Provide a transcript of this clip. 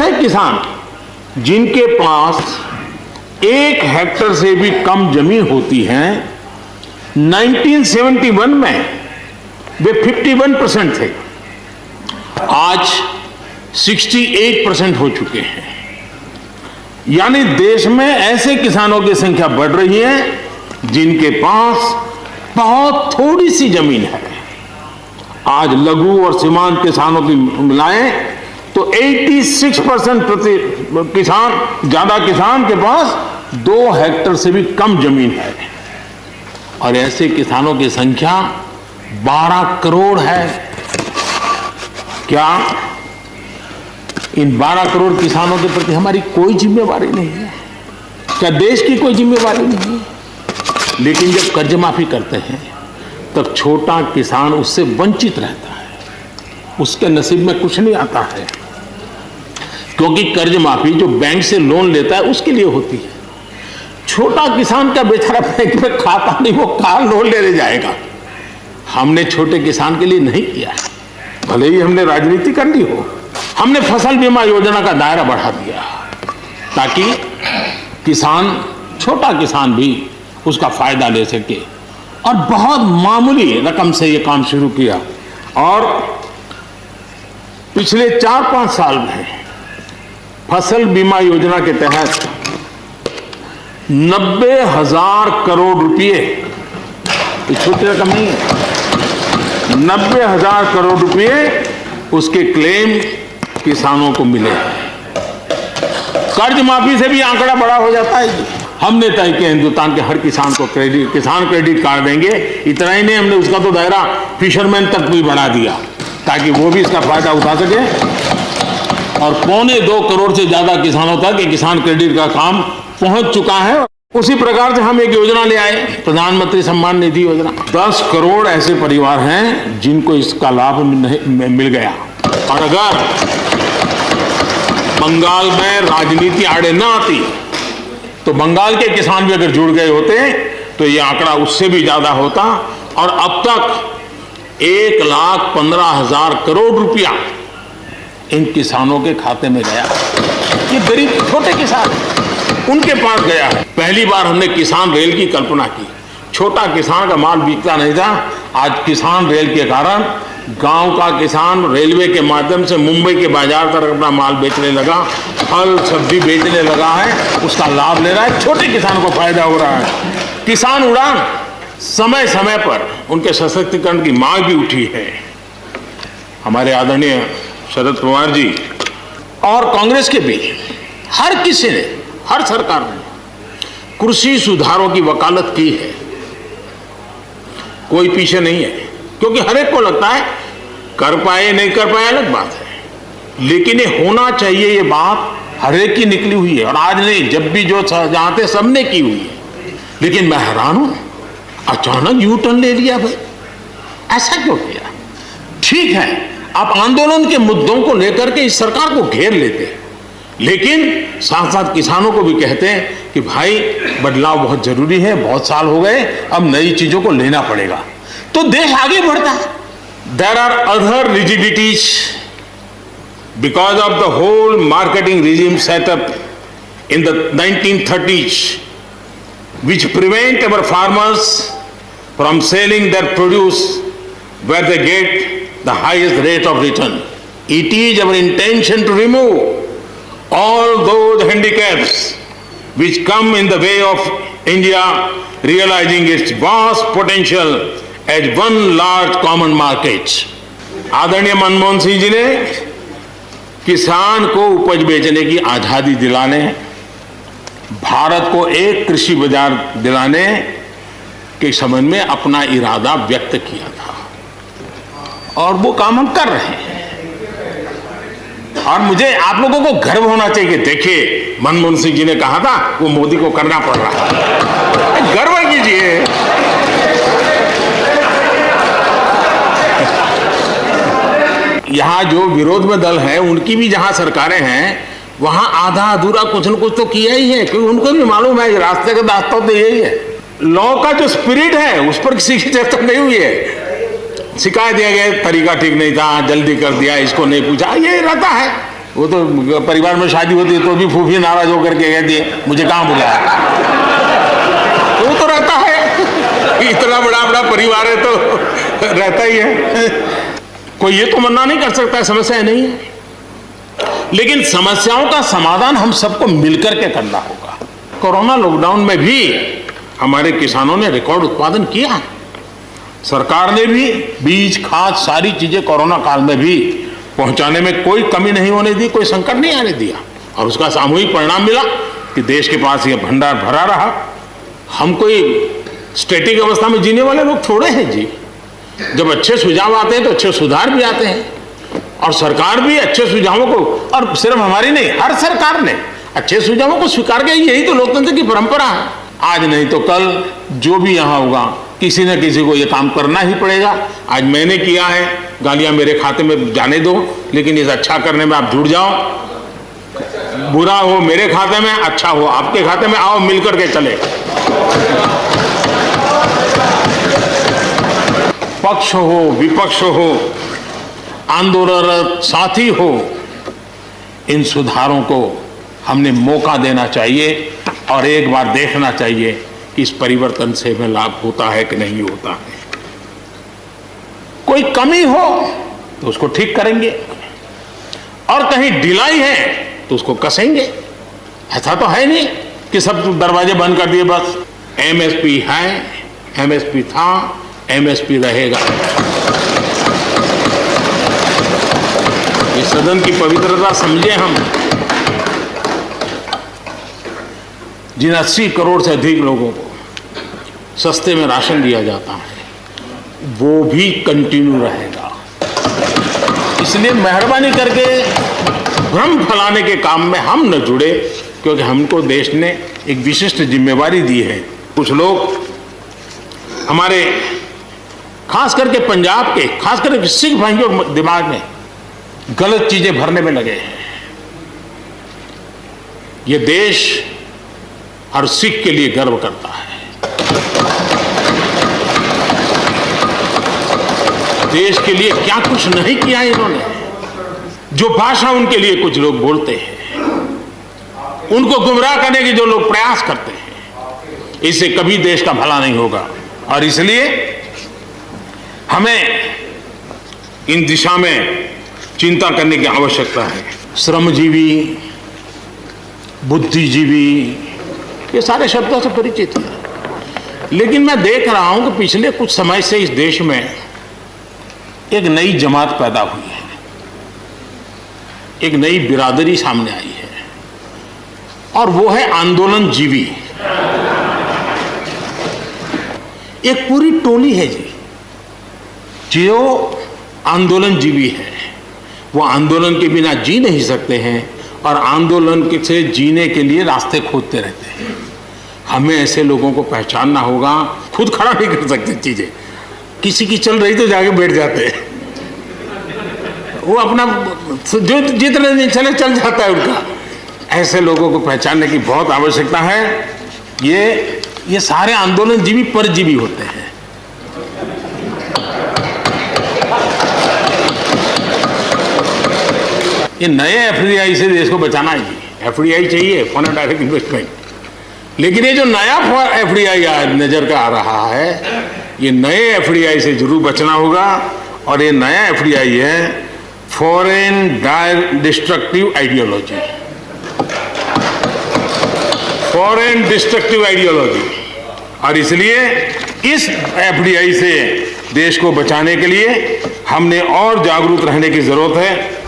ऐसे किसान जिनके पास 1 हेक्टेयर से भी कम जमीन होती है, 1971 में वे 51% थे, आज 68% हो चुके हैं। यानी देश में ऐसे किसानों की संख्या बढ़ रही है जिनके पास बहुत थोड़ी सी जमीन है। आज लघु और सीमांत किसानों की मिलाएं तो 86% ज्यादा किसान के पास 2 हेक्टेयर से भी कम जमीन है, और ऐसे किसानों की संख्या 12 करोड़ है। क्या इन 12 करोड़ किसानों के प्रति हमारी कोई जिम्मेवारी नहीं है? क्या देश की कोई जिम्मेवारी नहीं है? लेकिन जब कर्ज माफी करते हैं तब छोटा किसान उससे वंचित रहता है, उसके नसीब में कुछ नहीं आता है, क्योंकि कर्ज माफी जो बैंक से लोन लेता है उसके लिए होती है। छोटा किसान का बेचारा बैंक में खाता नहीं, वो कार लोन लेने जाएगा। हमने छोटे किसान के लिए नहीं किया है, भले ही हमने राजनीति कर ली हो। हमने फसल बीमा योजना का दायरा बढ़ा दिया ताकि किसान, छोटा किसान भी उसका फायदा ले सके, और बहुत मामूली रकम से ये काम शुरू किया। और पिछले 4-5 साल में फसल बीमा योजना के तहत 90,000 करोड़ रुपए, छोटी रकम नहीं है, 90,000 करोड़ रुपए उसके क्लेम किसानों को मिले। कर्ज माफी से भी आंकड़ा बड़ा हो जाता है। हमने तय किया हिंदुस्तान के हर किसान को किसान क्रेडिट कार्ड देंगे। इतना ही नहीं, हमने उसका तो दायरा फिशरमैन तक भी बढ़ा दिया ताकि वो भी इसका फायदा उठा सके, और 2.25 करोड़ से ज्यादा किसानों तक ये किसान क्रेडिट का काम पहुंच चुका है। उसी प्रकार से हम एक योजना ले आए, प्रधानमंत्री सम्मान निधि योजना। 10 करोड़ ऐसे परिवार हैं जिनको इसका लाभ मिल गया। और अगर बंगाल में राजनीति आड़े न आती तो बंगाल के किसान भी अगर जुड़ गए होते तो ये आंकड़ा उससे भी ज्यादा होता, और अब तक 1,15,000 करोड़ रुपया इन किसानों के खाते में गया। ये गरीब छोटे किसान, उनके पास गया है। पहली बार हमने किसान रेल की कल्पना की। छोटा किसान का माल बिकता नहीं था, आज किसान रेल के कारण गांव का किसान रेलवे के माध्यम से मुंबई के बाजार तक अपना माल बेचने लगा, फल सब्जी बेचने लगा है, उसका लाभ ले रहा है, छोटे किसान को फायदा हो रहा है। किसान उड़ान समय समय पर उनके सशक्तिकरण की मांग भी उठी है। हमारे आदरणीय शरद पवार जी और कांग्रेस के भी हर किसी ने, हर सरकार ने कृषि सुधारों की वकालत की है। कोई पीछे नहीं है, क्योंकि हर एक को लगता है कर पाए नहीं कर पाए अलग बात है, लेकिन ये होना चाहिए, ये बात हर एक की निकली हुई है। और आज नहीं, जब भी जो जहां थे सबने की हुई है। लेकिन मैं हैरान हूं, अचानक यू टर्न ले लिया भाई, ऐसा क्यों किया? ठीक है, आप आंदोलन के मुद्दों को लेकर के इस सरकार को घेर लेते हैं, लेकिन साथ साथ किसानों को भी कहते हैं कि भाई बदलाव बहुत जरूरी है, बहुत साल हो गए, अब नई चीजों को लेना पड़ेगा, तो देश आगे बढ़ता है। There are other rigidities because of the whole marketing regime set up in the 1930s which prevent our farmers from selling their produce where they get the highest rate of return. It is our intention to remove all those handicaps which come in the way of India realizing its vast potential as one large common market. आदरणीय मनमोहन सिंह जी ने किसान को उपज बेचने की आजादी दिलाने, भारत को एक कृषि बाजार दिलाने के संबंध में अपना इरादा व्यक्त किया था, और वो काम हम कर रहे हैं। और मुझे आप लोगों को गर्व होना चाहिए। देखिए, मनमोहन सिंह जी ने कहा था वो मोदी को करना पड़ रहा है, गर्व कीजिए। यहां जो विरोध में दल है, उनकी भी जहां सरकारें हैं, वहां आधा अधूरा कुछ न कुछ तो किया ही है, क्योंकि उनको भी मालूम है रास्ते का दास्ता तो यही है। लॉ का जो स्पिरिट है उस पर किसी की चर्चा नहीं हुई है। शिकायत दिया गया तरीका ठीक नहीं था, जल्दी कर दिया, इसको नहीं पूछा, ये रहता है। वो तो परिवार में शादी होती है तो भी फूफी नाराज होकर के कहती है मुझे कहाँ बुलाया। तो वो तो रहता है, इतना बड़ा बड़ा परिवार है तो रहता ही है। कोई ये तो मना नहीं कर सकता समस्या नहीं है, लेकिन समस्याओं का समाधान हम सबको मिलकर के करना होगा। कोरोना लॉकडाउन में भी हमारे किसानों ने रिकॉर्ड उत्पादन किया। सरकार ने भी बीज, खाद, सारी चीजें कोरोना काल में भी पहुंचाने में कोई कमी नहीं होने दी, कोई संकट नहीं आने दिया, और उसका सामूहिक परिणाम मिला कि देश के पास ये भंडार भरा रहा। हम कोई स्टैटिक अवस्था में जीने वाले लोग थोड़े हैं जी। जब अच्छे सुझाव आते हैं तो अच्छे सुधार भी आते हैं, और सरकार भी अच्छे सुझावों को, और सिर्फ हमारी नहीं, हर सरकार ने अच्छे सुझावों को स्वीकार किया। यही तो लोकतंत्र की परंपरा है। आज नहीं तो कल जो भी यहाँ होगा किसी न किसी को ये काम करना ही पड़ेगा। आज मैंने किया है, गालियां मेरे खाते में जाने दो, लेकिन इस अच्छा करने में आप जुड़ जाओ। बुरा हो मेरे खाते में, अच्छा हो आपके खाते में, आओ मिलकर के चले। पक्ष हो, विपक्ष हो, आंदोलनरत साथी हो, इन सुधारों को हमने मौका देना चाहिए और एक बार देखना चाहिए कि इस परिवर्तन से हमें लाभ होता है कि नहीं होता है। कोई कमी हो तो उसको ठीक करेंगे, और कहीं ढिलाई है तो उसको कसेंगे। ऐसा तो है नहीं कि सब दरवाजे बंद कर दिए बस। एमएसपी है, एमएसपी था, एमएसपी रहेगा। ये सदन की पवित्रता समझे हम। जिन 80 करोड़ से अधिक लोगों को सस्ते में राशन दिया जाता है वो भी कंटिन्यू रहेगा। इसलिए मेहरबानी करके भ्रम फैलाने के काम में हम न जुड़े, क्योंकि हमको देश ने एक विशिष्ट जिम्मेवारी दी है। कुछ लोग हमारे खास करके पंजाब के, खास करके सिख भाइयों के दिमाग में गलत चीजें भरने में लगे हैं। ये देश हर सिख के लिए गर्व करता है। देश के लिए क्या कुछ नहीं किया इन्होंने। जो भाषा उनके लिए कुछ लोग बोलते हैं, उनको गुमराह करने के जो लोग प्रयास करते हैं, इससे कभी देश का भला नहीं होगा। और इसलिए हमें इन दिशा में चिंता करने की आवश्यकता है। श्रमजीवी, बुद्धिजीवी, ये सारे शब्दों से परिचित हैं, लेकिन मैं देख रहा हूं कि पिछले कुछ समय से इस देश में एक नई जमात पैदा हुई है, एक नई बिरादरी सामने आई है, और वो है आंदोलन जीवी। एक पूरी टोली है जी जो आंदोलन जीवी है। वो आंदोलन के बिना जी नहीं सकते हैं और आंदोलन से जीने के लिए रास्ते खोजते रहते हैं। हमें ऐसे लोगों को पहचानना होगा। खुद खड़ा नहीं कर सकते चीजें, किसी की चल रही तो जाके बैठ जाते हैं। वो अपना जो जितने दिन चले चल जाता है उनका। ऐसे लोगों को पहचानने की बहुत आवश्यकता है। ये सारे आंदोलन जीवी परजीवी होते हैं। ये नए एफडीआई से देश को बचाना है जी। एफडीआई चाहिए, फॉरेन डायरेक्ट इन्वेस्टमेंट, लेकिन ये जो नया एफडीआई नजर का आ रहा है, ये नए एफडीआई से जरूर बचना होगा। और ये नया एफडीआई है foreign destructive ideology, foreign destructive ideology. और इसलिए इस एफडीआई से देश को बचाने के लिए हमने और जागरूक रहने की जरूरत है।